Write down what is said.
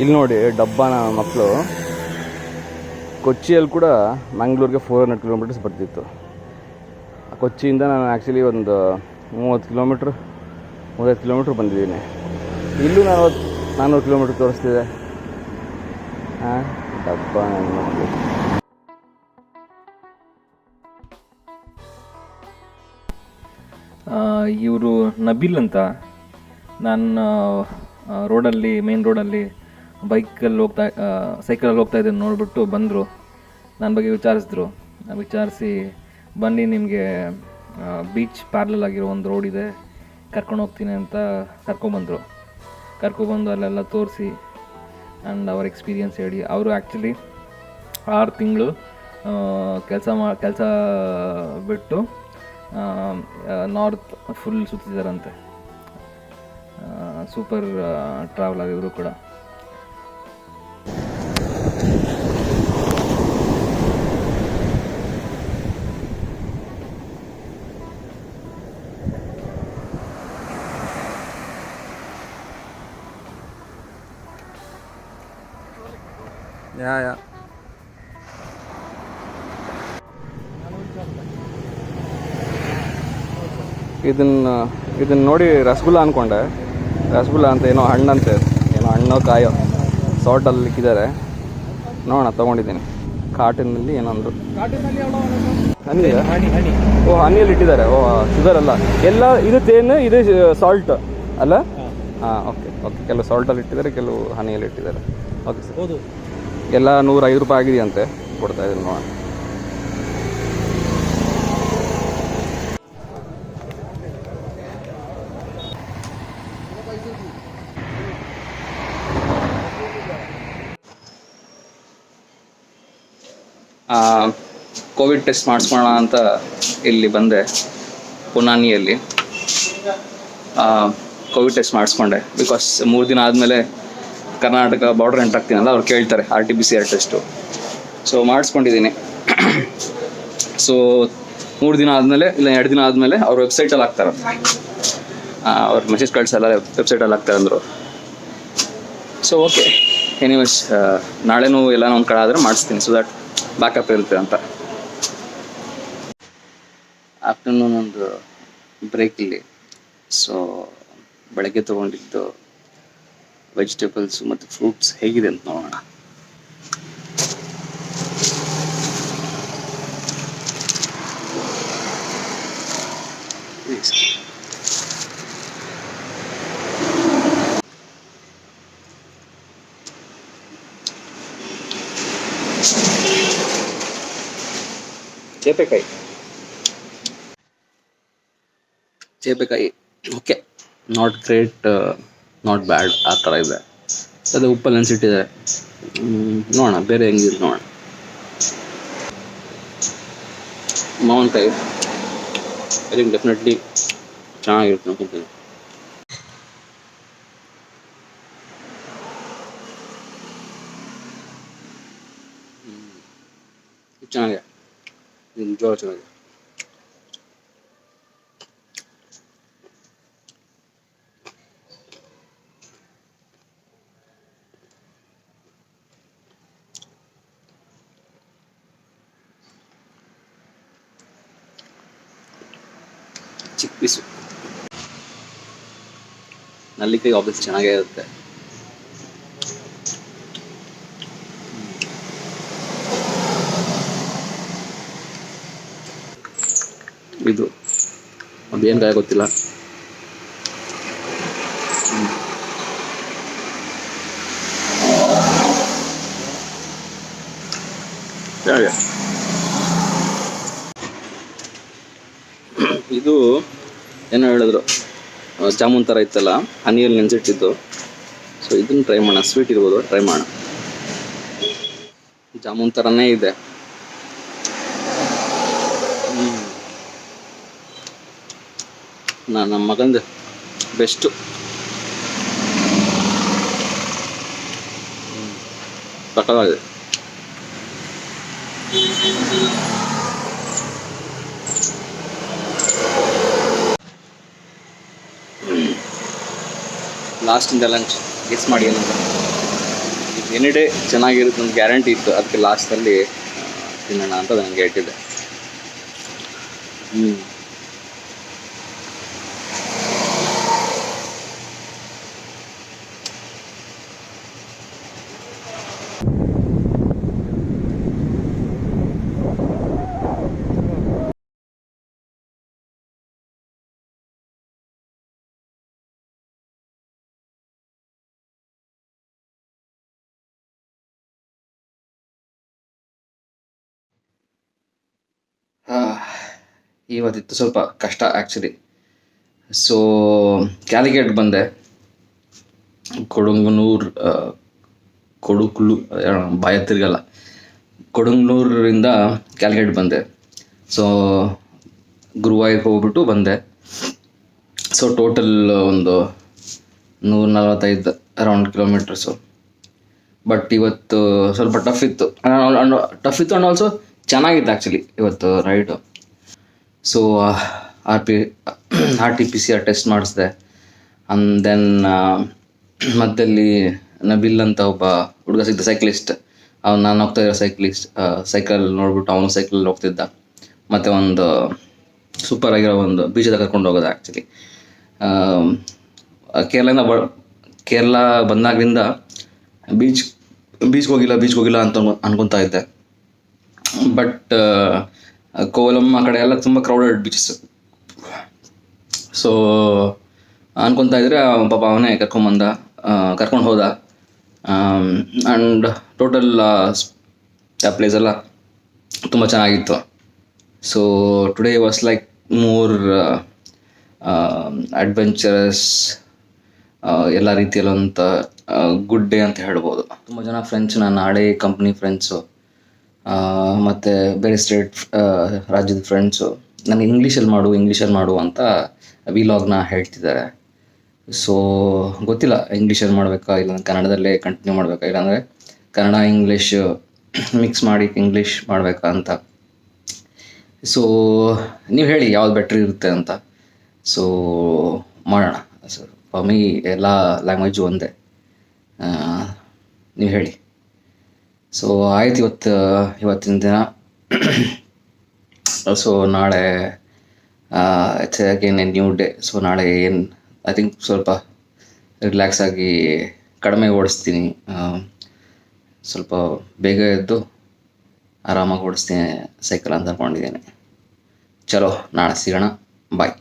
ಇಲ್ಲಿ ನೋಡಿ ಡಬ್ಬನ ಮಕ್ಕಳು ಕೊಚ್ಚಿಯಲ್ಲಿ ಕೂಡ ಮ್ಯಾಂಗ್ಳೂರಿಗೆ 400 ಕಿಲೋಮೀಟರ್ಸ್ ಬರ್ತಿತ್ತು. ಕೊಚ್ಚಿಯಿಂದ ನಾನು ಆ್ಯಕ್ಚುಲಿ ಒಂದು 35 ಕಿಲೋಮೀಟ್ರ್ ಬಂದಿದ್ದೀನಿ. ಇಲ್ಲೂ 400 ಕಿಲೋಮೀಟ್ರ್ ತೋರಿಸ್ತಿದೆ. ಡಬ್ಬ ನನ್ನ ಮಕ್ಕಳು. ಇವರು ನಬೀಲ್ ಅಂತ. ನಾನು ರೋಡಲ್ಲಿ ಮೇನ್ ರೋಡಲ್ಲಿ ಸೈಕಲಲ್ಲಿ ಹೋಗ್ತಾ ಇದ್ದೀನಿ, ನೋಡಿಬಿಟ್ಟು ಬಂದರು. ನನ್ನ ಬಗ್ಗೆ ವಿಚಾರಿಸಿದ್ರು. ವಿಚಾರಿಸಿ ಬನ್ನಿ ನಿಮಗೆ ಬೀಚ್ ಪ್ಯಾರಲಲ್ ಆಗಿರೋ ಒಂದು ರೋಡ್ ಇದೆ, ಕರ್ಕೊಂಡು ಹೋಗ್ತೀನಿ ಅಂತ ಕರ್ಕೊಬಂದು ಅಲ್ಲೆಲ್ಲ ತೋರಿಸಿ ಆ್ಯಂಡ್ ಅವ್ರ ಎಕ್ಸ್ಪೀರಿಯನ್ಸ್ ಹೇಳಿ. ಅವರು ಆ್ಯಕ್ಚುಲಿ 6 ತಿಂಗಳು ಕೆಲಸ ಬಿಟ್ಟು ನಾರ್ತ್ ಫುಲ್ ಸುತ್ತಿದ್ದಾರಂತೆ. ಸೂಪರ್ ಟ್ರಾವೆಲ್ ಆಗಿದ್ರು ಕೂಡ. ಯಾ ಇದನ್ನು ನೋಡಿ ರಸಗುಲ್ಲ ಅಂದ್ಕೊಂಡೆ. ರಸಗುಲ್ಲ ಅಂತ ಏನೋ ಹಣ್ಣಂತೆ, ಏನೋ ಹಣ್ಣೋ ಕಾಯೋ ಸಾಲ್ಟಲ್ಲಿ ಇಕ್ಕಿದ್ದಾರೆ. ನೋಡೋಣ, ತೊಗೊಂಡಿದ್ದೀನಿ. ಕಾಟಿನಲ್ಲಿ ಏನಂದ್ರು ಹನಿ. ಓ, ಹನಿಯಲ್ಲಿ ಇಟ್ಟಿದ್ದಾರೆ. ಓ, ಶುಗರ್ ಅಲ್ಲ, ಎಲ್ಲ ಇದು ತೇನು, ಇದು ಸಾಲ್ಟ್ ಅಲ್ಲ? ಹಾಂ, ಓಕೆ. ಕೆಲವು ಸಾಲ್ಟಲ್ಲಿ ಇಟ್ಟಿದ್ದಾರೆ, ಕೆಲವು ಹನಿಯಲ್ಲಿ ಇಟ್ಟಿದ್ದಾರೆ. Okay sir. ಹೌದು, ಎಲ್ಲ 105 ರೂಪಾಯಿ ಆಗಿದೆಯಂತೆ. ಕೊಡ್ತಾ ಇದ್ದೀನಿ, ನೋಡೋಣ. ಕೋವಿಡ್ ಟೆಸ್ಟ್ ಮಾಡಿಸ್ಕೊಳ್ಳೋಣ ಅಂತ ಇಲ್ಲಿ ಬಂದೆ, ಪುನಾನಿಯಲ್ಲಿ. ಕೋವಿಡ್ ಟೆಸ್ಟ್ ಮಾಡಿಸ್ಕೊಂಡೆ. ಬಿಕಾಸ್ 3 ದಿನ ಆದಮೇಲೆ ಕರ್ನಾಟಕ ಬಾರ್ಡರ್ ಎಂಟರ್ ಆಗ್ತೀನಲ್ಲ, ಅವ್ರು ಕೇಳ್ತಾರೆ RT-PCR ಟೆಸ್ಟು. ಸೊ ಮಾಡಿಸ್ಕೊಂಡಿದ್ದೀನಿ. ಸೊ 3 ದಿನ ಆದಮೇಲೆ, ಇಲ್ಲ 2 ದಿನ ಆದಮೇಲೆ ಅವ್ರ ವೆಬ್ಸೈಟಲ್ಲಿ ಹಾಕ್ತಾರೆ. ಅವ್ರ ಮೆಸೇಜ್ ಕಳಿಸಲ್ಲ, ವೆಬ್ಸೈಟಲ್ಲಿ ಹಾಕ್ತಾರೆ ಅಂದರು. ಸೊ ಓಕೆ, ಎನಿವೇಸ್ ನಾಳೆನೂ ಎಲ್ಲ ಒಂದು ಕಡೆ ಆದರೆ ಮಾಡಿಸ್ತೀನಿ, ಸೊ ದಟ್ ಬ್ಯಾಕಪ್ ಇರುತ್ತೆ ಅಂತ. ಆಫ್ಟರ್ನೂನ್ ಒಂದು ಬ್ರೇಕ್ ಇಲ್ಲಿ. ಸೊ ಬೆಳಗ್ಗೆ ತೊಗೊಂಡಿದ್ದು ವೆಜಿಟೇಬಲ್ಸು ಮತ್ತು ಫ್ರೂಟ್ಸ್ ಹೇಗಿದೆ ಅಂತ ನೋಡೋಣ. ಚೇಪೆಕಾಯಿ okay, not great, not bad, ಆ ಥರ ಇದೆ. ಅದೇ ಉಪ್ಪಲ್ಲಿ ನೆನೆಸಿಟ್ಟಿದೆ. ನೋಡೋಣ ಬೇರೆ ಹೆಂಗಿದೆ ನೋಡೋಣ. ಮಾವಿನಕಾಯಿ ಐ ಥಿಂಕ್ ಡೆಫಿನೆಟ್ಲಿ ಚೆನ್ನಾಗಿರುತ್ತೆ ಅನ್ಕೊಂತೀನಿ. ಚೆನ್ನಾಗಿದೆ, ಜೋಳ ಚೆನ್ನಾಗಿದೆ. ಚಿಕ್ಕ ಪೀಸು. ನಲ್ಲಿಕಾಯಿ ಆಬ್ವಿಯಸ್ ಚೆನ್ನಾಗೇ ಇರುತ್ತೆ. ಇದು ಅದೇನು ಕಾಯಿ ಗೊತ್ತಿಲ್ಲ. ಇದು ಏನೋ ಹೇಳಿದ್ರು, ಜಾಮೂನ್ ಥರ ಇತ್ತಲ್ಲ, ಹನಿಯಲ್ಲಿ ನೆನೆಸಿಟ್ಟಿದ್ದು. ಸೊ ಇದನ್ನು ಟ್ರೈ ಮಾಡೋಣ, ಸ್ವೀಟ್ ಇರ್ಬೋದು, ಟ್ರೈ ಮಾಡೋಣ. ಜಾಮೂನ್ ಥರನೇ ಇದೆ. ನಮ್ಮ ಮಗಂದು ಬೆಸ್ಟು. ಸಕ್ಕತ್ತಾಗಿದೆ. ಲಾಸ್ಟಿಂದ ಲಂಚ್ ಗೆಸ್ ಮಾಡಿ ಏನಂತ. ಎನಿ ಡೇ ಚೆನ್ನಾಗಿರುತ್ತೆ ಅಂತ ಗ್ಯಾರಂಟಿ ಇತ್ತು, ಅದಕ್ಕೆ ಲಾಸ್ಟಲ್ಲಿ ತಿನ್ನೋಣ ಅಂತ ನನಗೆ ಇಟ್ಟಿದ್ದೆ. ಇವತ್ತಿತ್ತು ಸ್ವಲ್ಪ ಕಷ್ಟ ಆ್ಯಕ್ಚುಲಿ. ಸೊ ಕ್ಯಾಲಿಕೇಟ್ ಬಂದೆ, ಕೊಡುಗ್ಲೂರು ಬಾಯ ತಿರ್ಗಲ್ಲ, ಕೊಡುಂಗ್ಳೂರಿಂದ ಕ್ಯಾಲಿಕೇಟ್ ಬಂದೆ. ಸೊ ಗುರುವಾಯೂರ್ಗೆ ಹೋಗ್ಬಿಟ್ಟು ಬಂದೆ. ಸೊ ಟೋಟಲ್ ಒಂದು 145 ಅರೌಂಡ್ ಕಿಲೋಮೀಟರ್ಸು. ಬಟ್ ಇವತ್ತು ಸ್ವಲ್ಪ ಟಫ್ ಇತ್ತು ಆ್ಯಂಡ್ ಆಲ್ಸೋ ಚೆನ್ನಾಗಿತ್ತು ಆ್ಯಕ್ಚುಲಿ ಇವತ್ತು raid. So RT-PCR test ಮಾಡಿಸಿದೆ. And then ಮಧ್ಯದಲ್ಲಿ ನಬಿಲ್ ಅಂತ ಒಬ್ಬ ಹುಡುಗ ಸಿಗ್ದ, ಸೈಕ್ಲಿಸ್ಟ್. ನಾನು ಹೋಗ್ತಾ ಇರೋ ಸೈಕಲ್ ನೋಡ್ಬಿಟ್ಟು ಅವನು ಸೈಕಲಲ್ಲಿ ಹೋಗ್ತಿದ್ದ. ಮತ್ತು ಒಂದು ಸೂಪರ್ ಆಗಿರೋ ಒಂದು ಬೀಚದ ಕರ್ಕೊಂಡು ಹೋಗೋದು ಆ್ಯಕ್ಚುಲಿ. ಕೇರಳ ಬಂದಾಗಲಿಂದ ಬೀಚ್ಗೆ ಹೋಗಿಲ್ಲ ಅಂತ ಅನ್ಕೊತಾ ಇದ್ದೆ. ಬಟ್ ಕೋವಲಂ ಆ ಕಡೆ ಎಲ್ಲ ತುಂಬ ಕ್ರೌಡೆಡ್ ಬೀಚಸ್. ಸೊ ಅನ್ಕೊತಾ ಇದ್ರೆ ಪಾಪ ಅವನೇ ಕರ್ಕೊಂಡು ಹೋದ. ಆ್ಯಂಡ್ ಟೋಟಲ್ ಆ ಪ್ಲೇಸ್ ಎಲ್ಲ ತುಂಬ ಚೆನ್ನಾಗಿತ್ತು. So today was like more adventurous, ಎಲ್ಲ ರೀತಿಯಲ್ಲಂತ ಗುಡ್ ಡೇ ಅಂತ ಹೇಳ್ಬೋದು. ತುಂಬ ಜನ ಫ್ರೆಂಡ್ಸ್, ನನ್ನ ಹಳೆ ಕಂಪ್ನಿ ಫ್ರೆಂಡ್ಸು ಮತ್ತು ಬೇರೆ ರಾಜ್ಯದ ಫ್ರೆಂಡ್ಸು ನನಗೆ ಇಂಗ್ಲೀಷಲ್ಲಿ ಮಾಡು ಅಂತ ವಿಲಾಗ್ನ ಹೇಳ್ತಿದ್ದಾರೆ. ಸೊ ಗೊತ್ತಿಲ್ಲ ಇಂಗ್ಲೀಷಲ್ಲಿ ಮಾಡಬೇಕಾ ಇಲ್ಲ ಕನ್ನಡದಲ್ಲೇ ಕಂಟಿನ್ಯೂ ಮಾಡಬೇಕಾ, ಇಲ್ಲಾಂದರೆ ಕನ್ನಡ ಇಂಗ್ಲೀಷ್ ಮಿಕ್ಸ್ ಮಾಡಿ ಇಂಗ್ಲೀಷ್ ಮಾಡಬೇಕಾ ಅಂತ. ಸೊ ನೀವು ಹೇಳಿ ಯಾವ್ದು ಬೆಟ್ರ್ ಇರುತ್ತೆ ಅಂತ. ಸೊ ಮಾಡೋಣ. ಸೊ ಫಾರ್ ಮೀ ಎಲ್ಲ ಲ್ಯಾಂಗ್ವೇಜು ಒಂದೇ, ನೀವು ಹೇಳಿ. ಸೊ ಆಯ್ತು, ಇವತ್ತಿನ ದಿನ. ಸೊ ನಾಳೆ it's again A new day. So ನಾಳೆ ಐ ಥಿಂಕ್ ಸ್ವಲ್ಪ ರಿಲ್ಯಾಕ್ಸ್ ಆಗಿ ಕಡಿಮೆ ಓಡಿಸ್ತೀನಿ, ಸ್ವಲ್ಪ ಬೇಗ ಎದ್ದು ಆರಾಮಾಗಿ ಓಡಿಸ್ತೀನಿ ಸೈಕಲ್ ಅಂತ ಅಂದ್ಕೊಂಡಿದ್ದೀನಿ. ಚಲೋ, ನಾಳೆ ಸಿಗೋಣ, ಬಾಯ್.